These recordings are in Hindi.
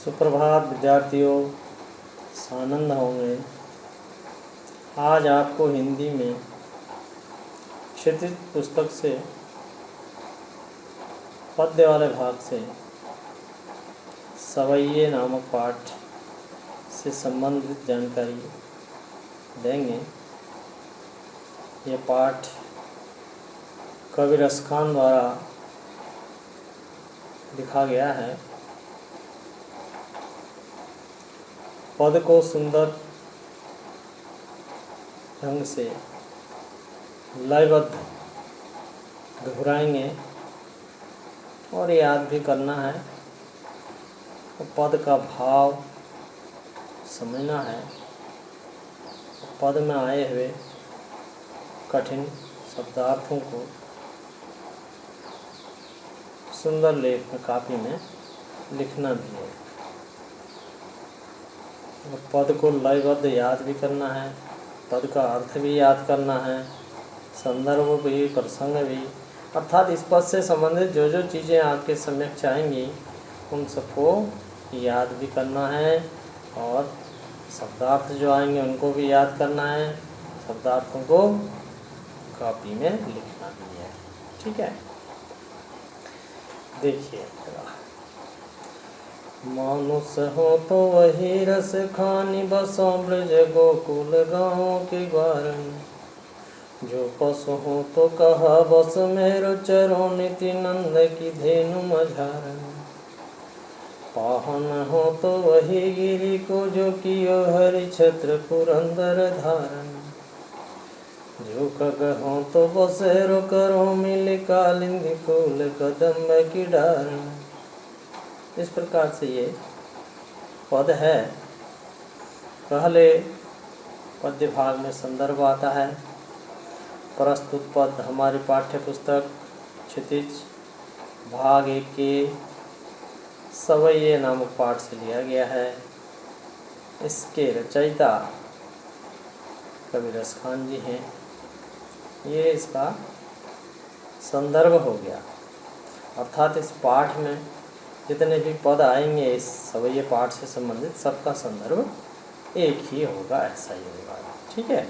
सुप्रभात विद्यार्थियों, सानंद होंगे। आज आपको हिंदी में क्षितिज पुस्तक से पद्य वाले भाग से सवैये नामक पाठ से संबंधित जानकारी देंगे। यह पाठ कवि रसखान द्वारा लिखा गया है। पद को सुंदर ढंग से लयबद्ध दोहराएंगे और याद भी करना है। पद का भाव समझना है। पद में आए हुए कठिन शब्दार्थों को सुंदर लेख में कापी में लिखना भी है। पद को लयबद्ध याद भी करना है, पद का अर्थ भी याद करना है, संदर्भ भी, प्रसंग भी, अर्थात इस पद से संबंधित जो जो चीज़ें आपके समक्ष आएंगी उन सबको याद भी करना है और शब्दार्थ जो आएंगे उनको भी याद करना है। शब्दार्थों को कॉपी में लिखना भी है। ठीक है, देखिए। मानुष हो तो वही रस खानी बसो ब्रज गोकुल गाँव के ग्वारन। जो पशु हो तो कहा बस मेरो चरो निति नंद की धेनु मझारन। पाहन हो तो वही गिरी को जो कियो हरि छत्र पुरंदर धारन। जो खग हो तो बसेरो करो मिल कालिंदी फूल कदम्ब की डारन। इस प्रकार से ये पद है। पहले पद्य भाग में संदर्भ आता है। प्रस्तुत पद हमारी पाठ्य पुस्तक क्षितिज भाग 1 के सवैये नामक पाठ से लिया गया है। इसके रचयिता कवि रसखान जी हैं। ये इसका संदर्भ हो गया, अर्थात इस पाठ में जितने भी पद आएंगे इस सवैये पाठ से संबंधित सबका संदर्भ एक ही होगा, ऐसा ही होगा। ठीक है।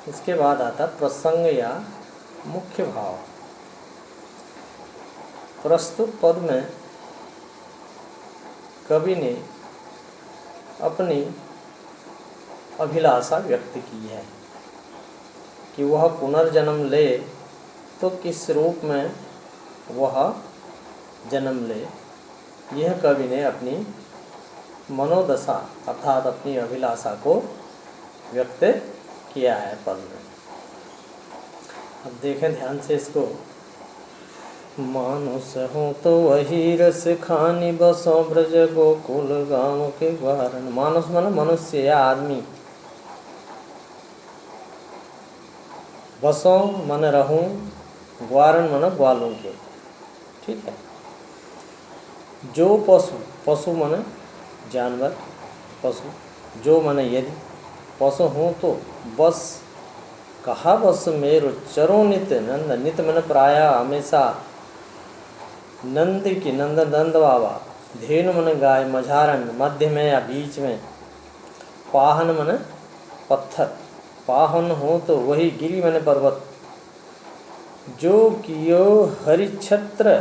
इसके बाद आता प्रसंग या मुख्य भाव। प्रस्तुत पद में कवि ने अपनी अभिलाषा व्यक्त की है कि वह पुनर्जन्म ले तो किस रूप में वह जन्म ले। यह कवि ने अपनी मनोदशा अर्थात अपनी अभिलाषा को व्यक्त किया है पद में। अब देखें ध्यान से इसको। मानुष हो तो वही रस खानी बसो ब्रज गोकुल गाँव के ग्वारन। मानुष मन मनुष्य या आदमी, बसो मन रहूं, ग्वारन मन ग्वालों के। ठीक है। जो पशु, पशु मन जानवर, पशु, जो मन यदि, पशु हो तो बस कहा बस मेरो चरो नित्य नंद। नित्य मन प्राय हमेशा, नंद की नंद नंद बाबा, धेनु मन गाय, मझारन मध्य में या बीच में, पाहन मन पत्थर, पाहन हो तो वही गिरी मन पर्वत। जो कियो हरि छत्र,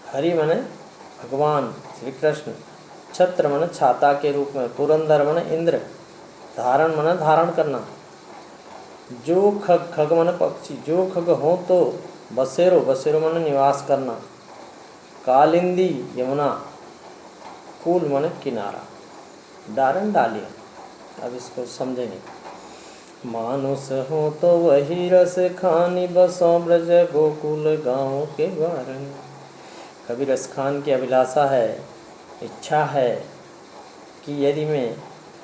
हरि मन भगवान श्री कृष्ण, छत्र मन छाता के रूप में, पुरंदर मन इंद्र, धारण मन धारण करना। जो खग, खग मन पक्षी, जो खग हो तो बसेरो, बसेरो मन निवास करना। कालिंदी यमुना, कूल मन किनारा, डारन डालिया। अब इसको समझेंगे। मानुष हो तो वही रस खानी बसो ब्रज गोकुल गाँव के ग्वारन। कवि रसखान की अभिलाषा है, इच्छा है कि यदि मैं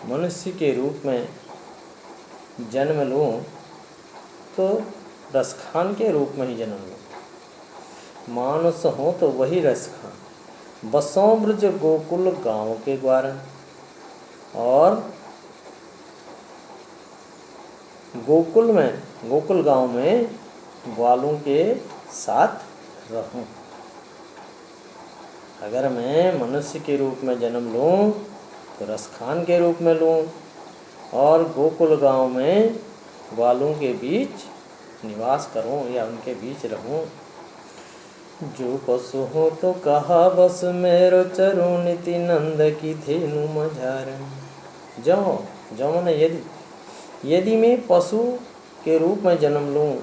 मनुष्य के रूप में जन्म लूँ तो रसखान के रूप में ही जन्म लूँ। मानुष हो तो वही रसखान, बसों ब्रज गोकुल गाँव के ग्वारन। और गोकुल में, गोकुल गाँव में ग्वालों के साथ रहूं। अगर मैं मनुष्य के रूप में जन्म लूँ तो रसखान के रूप में लूँ और गोकुल गांव में ग्वालों के बीच निवास करूं या उनके बीच रहूं। जो पशु हो तो कहा बस मेरो चरो नीति नंद की धेनु मझारण। जो जो मैंने यदि मैं पशु के रूप में जन्म लूं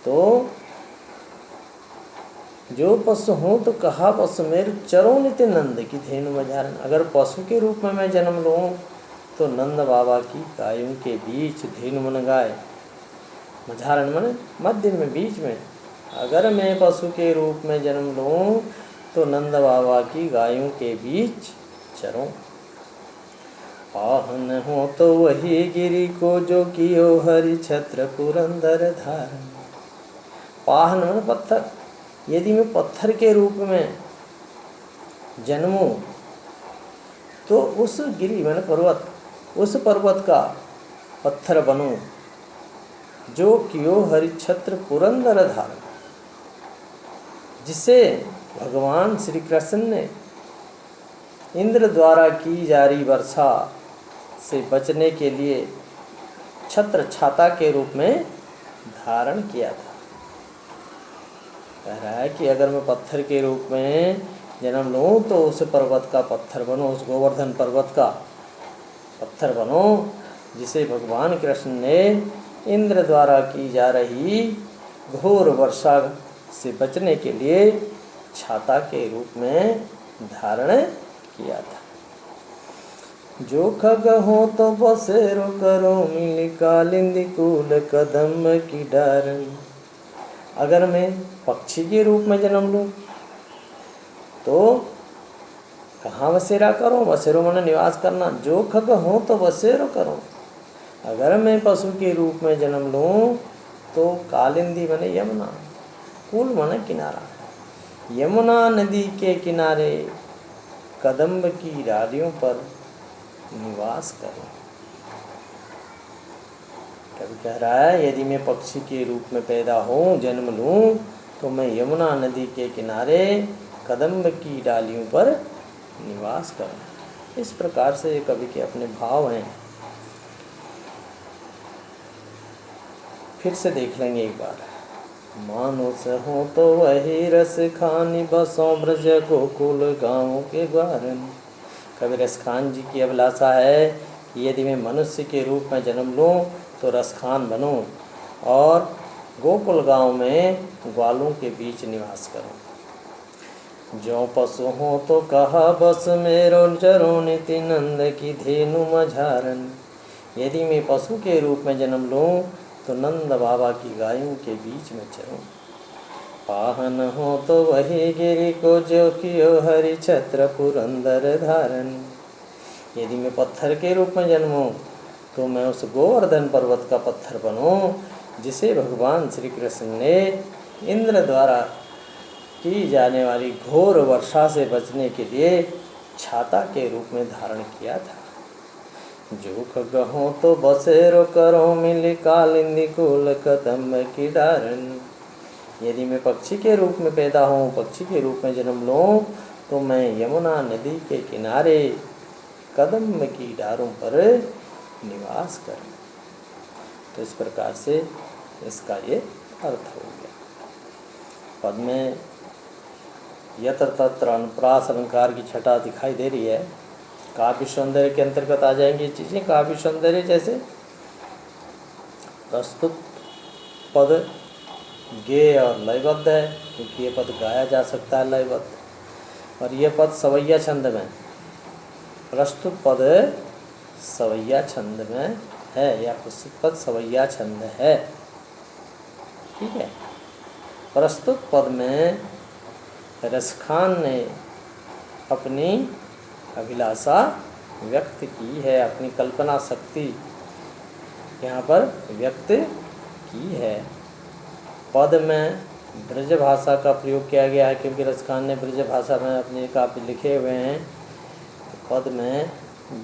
तो जो पशु हूँ तो कहा बस मेरे चरो नित्य नंद की धेनु मझारण। अगर पशु के रूप में मैं जन्म लूँ तो नंद बाबा की गायों के बीच, धेनु मन गाय, मझारण मन मध्य में, बीच में। अगर मैं पशु के रूप में जन्म लूँ तो नंद बाबा की गायों के बीच चरूं। पाहन हो तो वही गिरी को जो कियो हरि छत्र पुरंदर धारण। पाहन मन पत्थर। यदि मैं पत्थर के रूप में जन्मूं तो उस गिरी मन पर्वत, उस पर्वत का पत्थर बनूं जो कियो हरि छत्र पुरंदर धारण, जिसे भगवान श्री कृष्ण ने इंद्र द्वारा की जा रही वर्षा से बचने के लिए छत्र, छाता के रूप में धारण किया था। कह रहा है कि अगर मैं पत्थर के रूप में जन्म लूँ तो उस पर्वत का पत्थर बनो, उस गोवर्धन पर्वत का पत्थर बनो जिसे भगवान कृष्ण ने इंद्र द्वारा की जा रही घोर वर्षा से बचने के लिए छाता के रूप में धारण किया था। जो खग हो तो बसेरो करो मिली कालिंदी कूल कदम की डारन। अगर मैं पक्षी के रूप में जन्म लूँ तो कहाँ बसेरा करो, बसेरो माने निवास करना। जो खग हो तो बसेरो करो। अगर मैं पशु के रूप में जन्म लूँ तो कालिंदी माने यमुना, कूल माने किनारा, यमुना नदी के किनारे कदम्ब की डालियों पर निवास करें। कभी कह रहा है यदि मैं पक्षी के रूप में पैदा हूँ, जन्म लूँ तो मैं यमुना नदी के किनारे कदम्ब की डालियों पर निवास करूँ। इस प्रकार से ये कवि के अपने भाव हैं। फिर से देख लेंगे एक बार। मानुष हो तो वही रस खानी बसों ब्रज गोकुल गाँव के ग्वारन। कवि रसखान जी की अभिलाषा है कि यदि मैं मनुष्य के रूप में जन्म लूँ तो रसखान बनूँ और गोकुल गांव में ग्वालों के बीच निवास करूँ। जो पशु हो तो कहा बस मेरो चरो नीति नंद की धेनु मझारन। यदि मैं पशु के रूप में जन्म लूँ तो नंद बाबा की गायों के बीच में चरूँ। पाहन हो तो वही गिरी को जो कियो हरि छत्र पुरंदर धारण। यदि मैं पत्थर के रूप में जन्मूँ तो मैं उस गोवर्धन पर्वत का पत्थर बनूँ जिसे भगवान श्री कृष्ण ने इंद्र द्वारा की जाने वाली घोर वर्षा से बचने के लिए छाता के रूप में धारण किया था। जो खग हो तो बसेरो करो मिली कालिंदी कुल कदम की डारन। यदि मैं पक्षी के रूप में पैदा हूँ, पक्षी के रूप में जन्म लूँ तो मैं यमुना नदी के किनारे कदम की डारों पर निवास करूँ। तो इस प्रकार से इसका ये अर्थ हो गया। पद में यत्र तत्र अनुप्रास अलंकार की छटा दिखाई दे रही है। काव्य सौंदर्य के अंतर्गत आ जाएंगी ये चीज़ें। काव्य सौंदर्य जैसे प्रस्तुत पद गेय और लयबद्ध है, क्योंकि ये पद गाया जा सकता है लयबद्ध, और ये पद सवैया छंद में, प्रस्तुत पद सवैया छंद में है या प्रस्तुत पद सवैया छंद है। ठीक है। प्रस्तुत पद में रसखान ने अपनी अभिलाषा व्यक्त की है, अपनी कल्पना शक्ति यहाँ पर व्यक्त की है। पद में ब्रज भाषा का प्रयोग किया गया है, क्योंकि रसखान ने ब्रज भाषा में अपने काव्य लिखे हुए हैं। तो पद में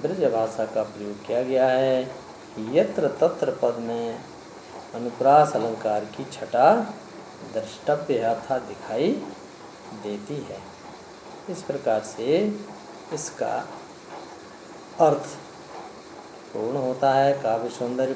ब्रज भाषा का प्रयोग किया गया है। यत्र तत्र पद में अनुप्रास अलंकार की छटा द्रष्टव्य अर्थात दिखाई देती है। इस प्रकार से इसका अर्थ पूर्ण होता है। काव्य सौंदर्य